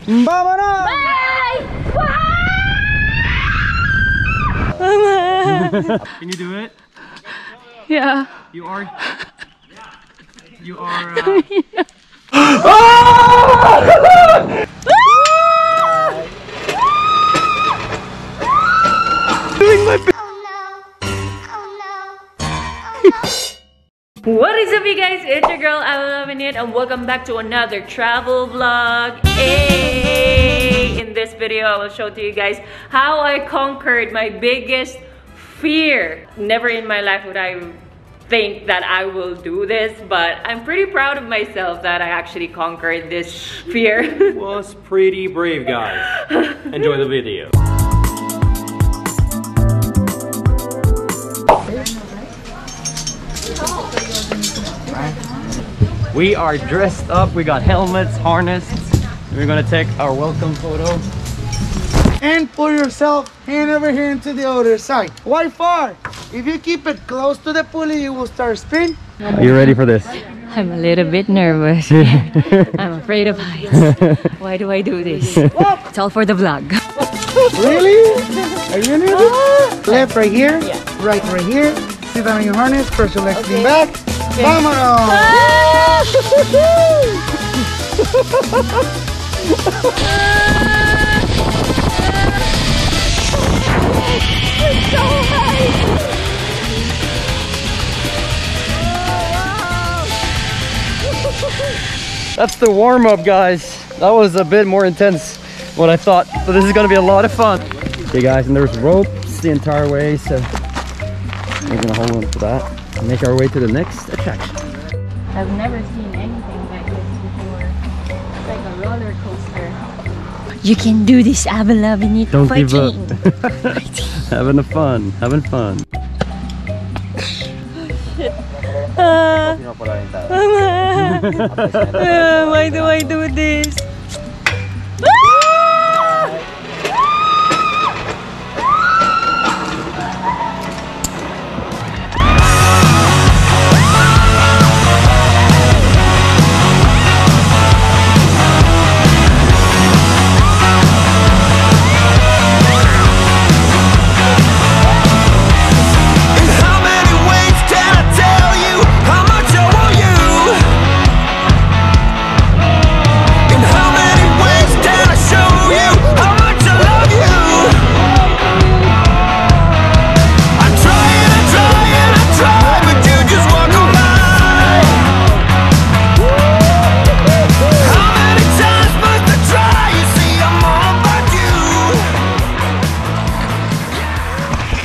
Vámonos! Bye! Can you do it? Yeah. You are. You are. Doing my What is up, you guys? It's your girl Avelovinit and welcome back to another travel vlog. Hey! In this video, I will show to you guys how I conquered my biggest fear. Never in my life would I think that I will do this, but I'm pretty proud of myself that I actually conquered this fear. Was pretty brave, guys. Enjoy the video. We are dressed up, we got helmets, harnessed. We're gonna take our welcome photo. And pull yourself hand over hand to the other side. Why far? If you keep it close to the pulley, you will start spin. Are you ready for this? I'm a little bit nervous. I'm afraid of heights. Why do I do this? It's all for the vlog. Really? Are you nervous? Left right here, right here. Sit down on your harness, press your legs lean back. Vámonos! It's so high! That's the warm-up, guys. That was a bit more intense than what I thought, but this is gonna be a lot of fun. Okay guys, and there's ropes the entire way, so we're gonna hold on to that and make our way to the next attraction. I've never seen anything like this before. It's like a roller coaster. You can do this, Avelovinit. Don't give up. Having fun, having fun. Why do I do this?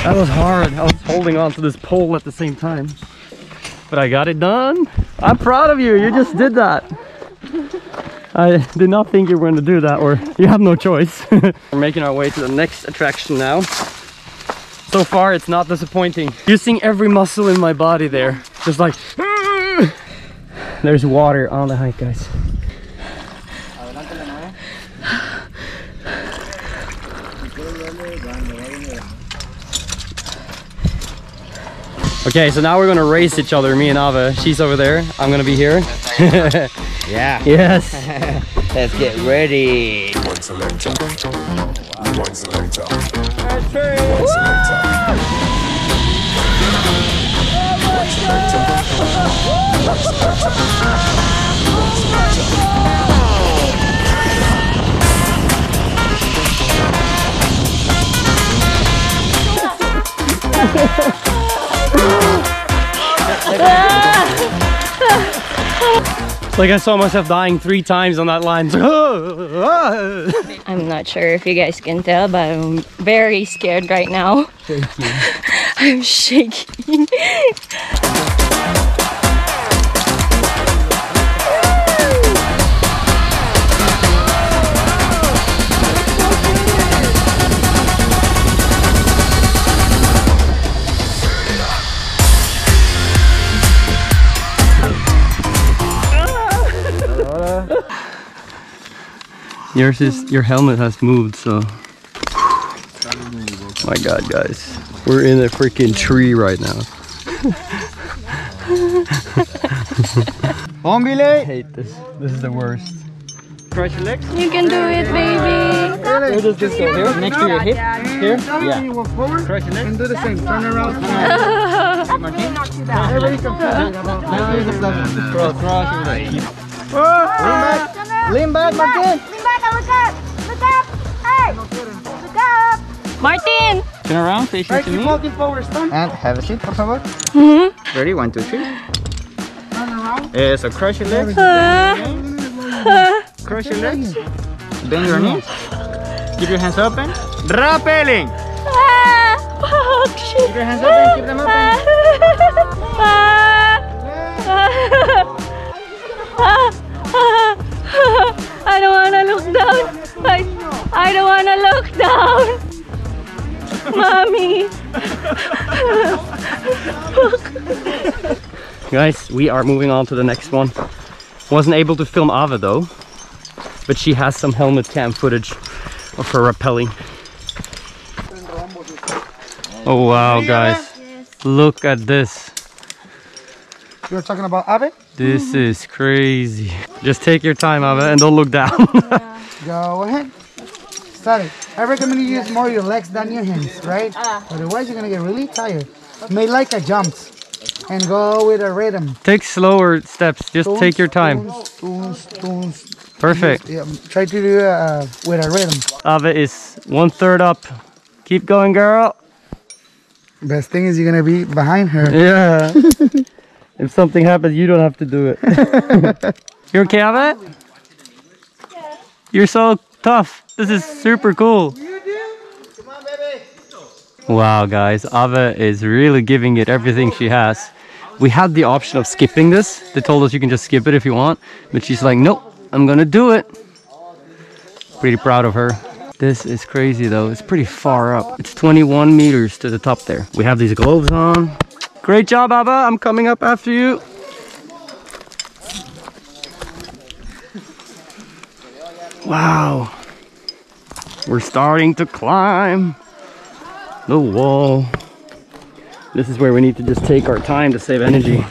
That was hard. I was holding on to this pole at the same time, but I got it done. I'm proud of you. You just did that. I did not think you were going to do that, or you have no choice. We're making our way to the next attraction now. So far, it's not disappointing. Using every muscle in my body there. Just like, there's water on the hike, guys. Okay, so now we're gonna race each other, me and Ava. She's over there, I'm gonna be here. Yeah. Yes. Let's get ready. One selector. One selector. Like I saw myself dying 3 times on that line. I'm not sure if you guys can tell, but I'm very scared right now. Thank you. I'm shaking. Your helmet has moved, so. My God, guys, we're in a freaking tree right now. Don't be I late. hate this. This is the worst. cross your legs. You can do it, baby. Where does this go? Here? Next to your hip? Here? Yeah. You walk forward Cross your legs. and do the same. Turn around. Martin. Everybody's confused about Cross your legs. Lean back, Martin. Lean back and look up. Look up. Hey. Look up. Martin! Turn around, facing Right, to keep me. walking forward, stand. And have a seat, por favor. Ready? 1, 2, 3. Turn around. So cross your legs. Cross your legs. Bend your knees. Keep your hands open. Rappelling. Oh, shit. Keep your hands open. Keep them open. I don't want to look down. I don't want to look down. Mommy. Guys, we are moving on to the next one. Wasn't able to film Ava though, but she has some helmet cam footage of her rappelling. Oh wow, guys. Look at this. You were talking about Ave? This is crazy. Just take your time, Ava, and don't look down. Go ahead. Start it. I recommend you use more your legs than your hands, right? Otherwise, you're gonna get really tired. Make like a jump and go with a rhythm. Take slower steps. Just take your time. Perfect. Yeah, try to do with a rhythm. Ava is 1/3 up. Keep going, girl. Best thing is you're gonna be behind her. Yeah. If something happens, you don't have to do it. You okay, Ava? You're so tough. This is super cool. Wow, guys, Ava is really giving it everything she has. We had the option of skipping this. They told us you can just skip it if you want, but she's like, nope, I'm gonna do it. Pretty proud of her. This is crazy though. It's pretty far up. It's 21 meters to the top there. We have these gloves on. Great job, Ava. I'm coming up after you. Wow. We're starting to climb the wall. This is where we need to just take our time to save energy.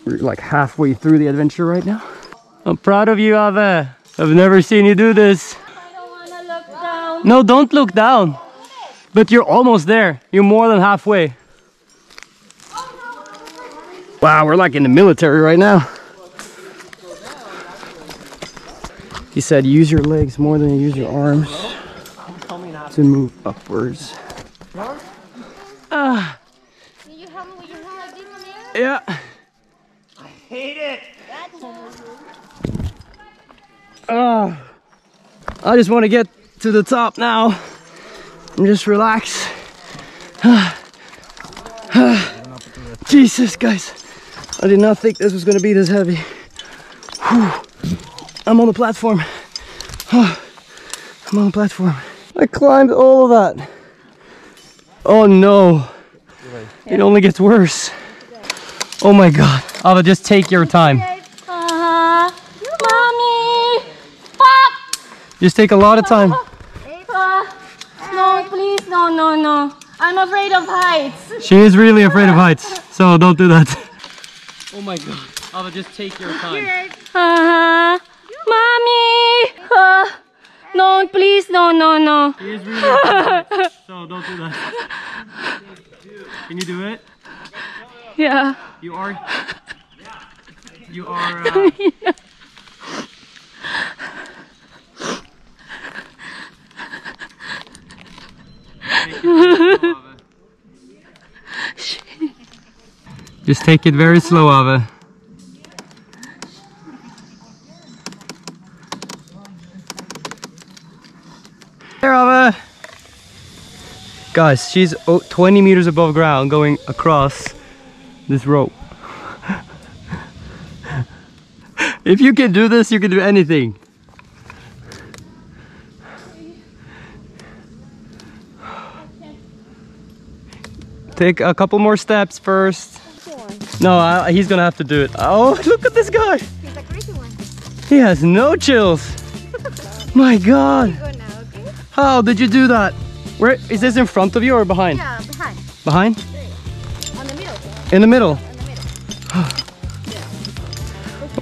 We're like halfway through the adventure right now. I'm proud of you, Ava. I've never seen you do this. I don't want to look down. No, don't look down. But you're almost there. You're more than halfway. Wow, we're like in the military right now. He said use your legs more than you use your arms to move upwards. Can you help me with your hand like this, Amir? Yeah. I hate it. I just want to get to the top now and just relax. Jesus, guys. I did not think this was going to be this heavy. Whew. I'm on the platform. I'm on the platform. I climbed all of that. Oh no. It only gets worse. Oh my God. Ava, just take your time. Mommy! Fuck! Just take a lot of time. No, please, no. I'm afraid of heights. She is really afraid of heights, so don't do that. Oh my God. Ava, just take your time. Mommy! No, please, no. She is really afraid of heights, so don't do that. Can you do it? Yeah. You are... Just take it very slow, Ava. There, Ava. Guys, she's 20 meters above ground going across this rope. If you can do this, you can do anything. Take a couple more steps first. No, he's gonna have to do it. Oh, look at this guy. He's a crazy one. He has no chills. My God. Go now, okay? How did you do that? Where is this, in front of you or behind? Yeah, behind. Behind? On the middle. In the middle. On the middle.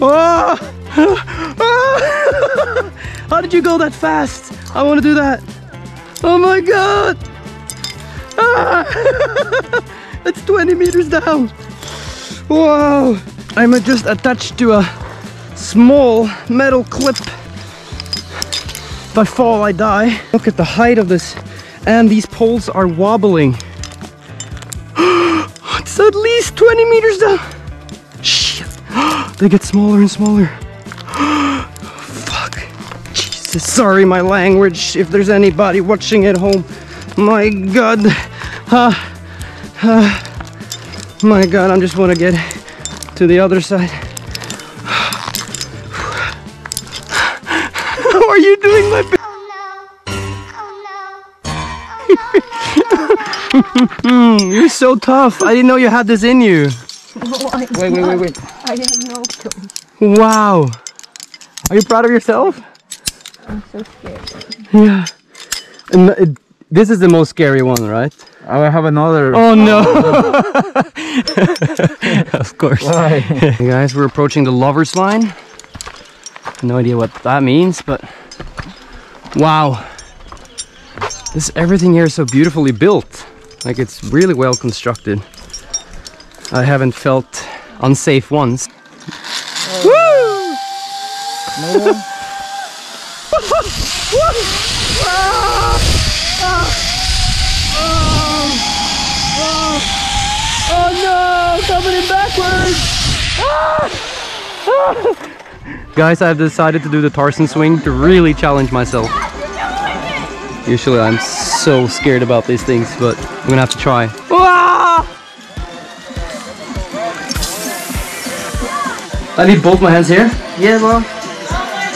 Oh! How did you go that fast? I want to do that. Oh my god! It's 20 meters down. Wow! I'm just attached to a small metal clip. If I fall, I die. Look at the height of this, and these poles are wobbling. It's at least 20 meters down. Shit! They get smaller and smaller. Fuck! Jesus, sorry my language. If there's anybody watching at home, my God. My God, I just want to get to the other side. How are you doing, my You're so tough. I didn't know you had this in you. Wait. I have no clue. Wow. Are you proud of yourself? I'm so scared. Yeah. And this is the most scary one, right? I have another. Oh no! Of course. Hey guys, we're approaching the lover's line. No idea what that means, but wow. Everything here is so beautifully built. Like, it's really well constructed. I haven't felt unsafe once. Woo! No. Oh no! Coming in backwards! Guys, I've decided to do the Tarzan swing to really challenge myself. Usually I'm so scared about these things, but I'm gonna have to try. I need both my hands here? Yeah, bro.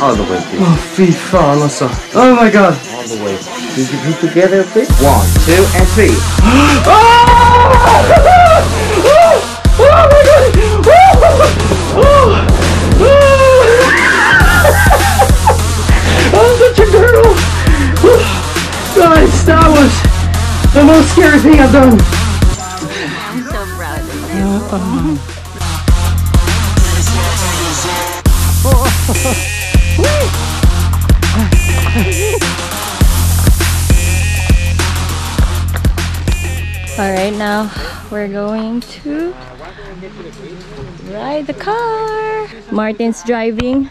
All the way, please. Oh, fy fan also. Oh my god. All the way. Did you put together, please? 1, 2, and 3. Oh my god! I'm such a girl! Guys, that was the most scary thing I've done. I'm so proud of you. Alright, now we're going to ride the car. Martin's driving.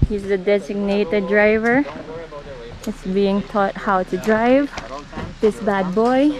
He's the designated driver. He's being taught how to drive this bad boy.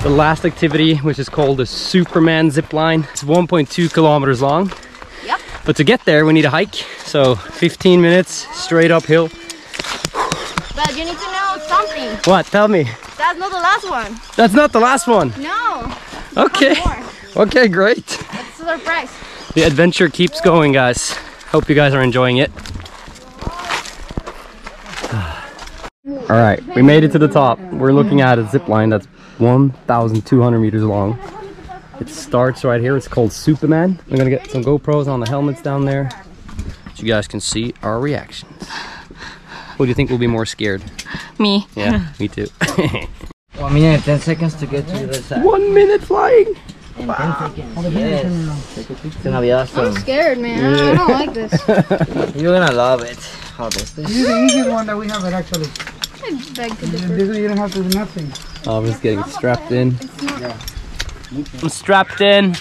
The last activity, which is called the Superman zipline. It's 1.2 kilometers long. Yep. But to get there, we need a hike. So 15 minutes straight uphill. But you need to know something. What? Tell me. That's not the last one. That's not the last one. No. Okay. More. Okay, great. That's a surprise. The adventure keeps going, guys. Hope you guys are enjoying it. All right, we made it to the top. We're looking at a zip line that's 1,200 meters long. It starts right here. It's called Superman. I'm gonna get some GoPros on the helmets down there, so you guys can see our reactions. Who do you think will be more scared? Me. Yeah, me too. 1 minute, 10 seconds to get to the other side. 1 minute flying. And 10 seconds. Yes. It's gonna be awesome. I'm scared, man. I don't like this. You're gonna love it. How this This is the easiest one that we have, actually. I beg to differ. This one you don't have to do nothing. I'm just getting strapped in. I'm strapped in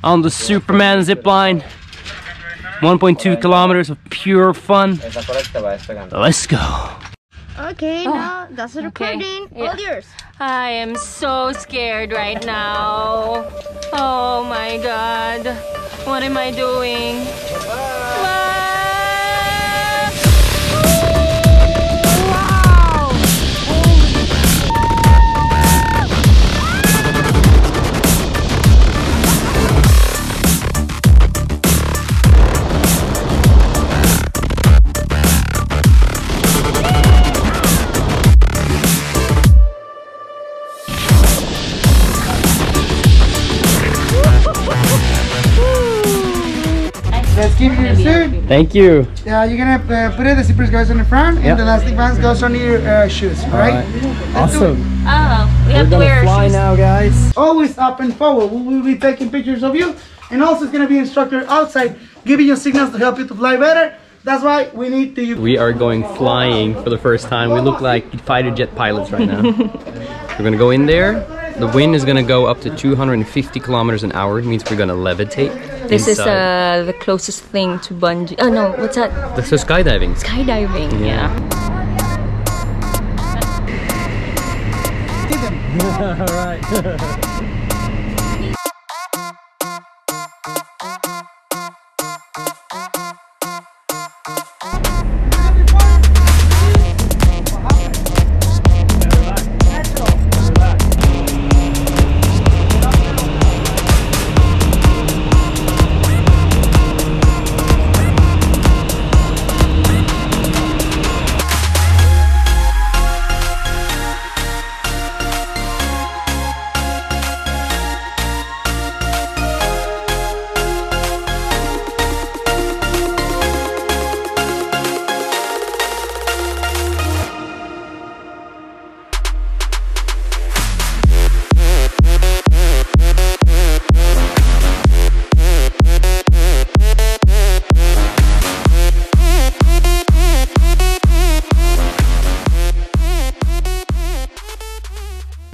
on the Superman zipline. 1.2 kilometers of pure fun. Let's go. Okay, now that's the okay. recording. Yeah. All yours. I am so scared right now. Oh my god. What am I doing? Wow. Let's give you your suit. Thank you. Yeah, you're gonna put it, the zippers goes on the front, Yep. and the elastic bands goes on your shoes, right? Let's do it. Awesome. Oh, we We're have to gonna wear fly shoes. now, guys. Always up and forward. We will be taking pictures of you, and also it's gonna be instructor outside giving you signals to help you to fly better. That's why we need to use. We are going flying for the first time. We look like fighter jet pilots right now. We're gonna go in there. The wind is gonna go up to 250 kilometers an hour. It means we're gonna levitate. This is inside. the closest thing to bungee. Oh no, what's that? This is skydiving. Skydiving, yeah. All right.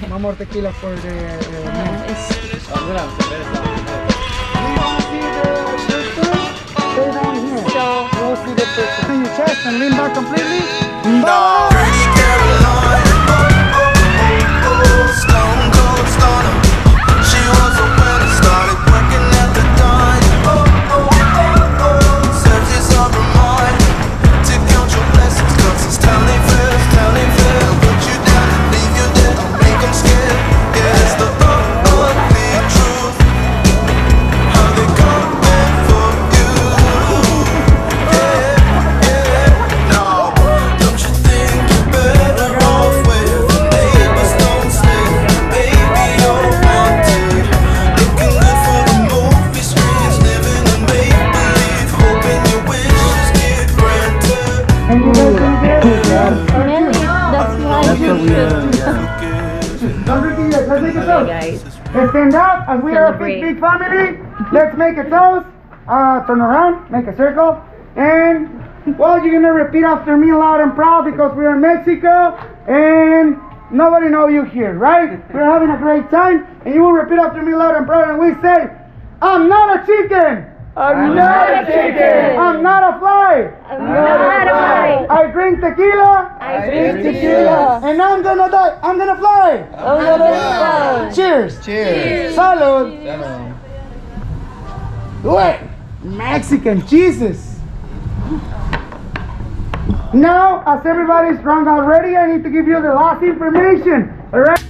One more tequila for the men. It's Stay down here. so We'll see the person. In your chest and lean back completely. Pretty Caroline, stone cold stunner. She was a winner, started working at the dime. Searches of her mind to count your blessings, 'cause it's telling fair. Put you down and leave you dead, make them scared. Yeah, it's the ugly truth. How they come back for you. No, don't you think you're better off where the neighbors don't stay? Baby, you're wanted, looking good for the movie screens, living in make-believe, hoping your wishes get granted. And you guys can get it. That's what we Don't repeat it. Let's make a toast. guys. Let's stand up as we are a Celebrate. big family. Let's make a toast. Turn around, make a circle, and well, you're gonna repeat after me loud and proud because we're in Mexico and nobody know you here, right? We're having a great time, and you will repeat after me loud and proud, and we say, "I'm not a chicken. I'm not a chicken. I'm not a fly. I'm not a fly. I drink tequila. I drink tequila. And I'm gonna die. I'm gonna fly. I'm gonna fly. Cheers. Cheers. Salud. Wait. Mexican Jesus. Now, as everybody's drunk already, I need to give you the last information. All right.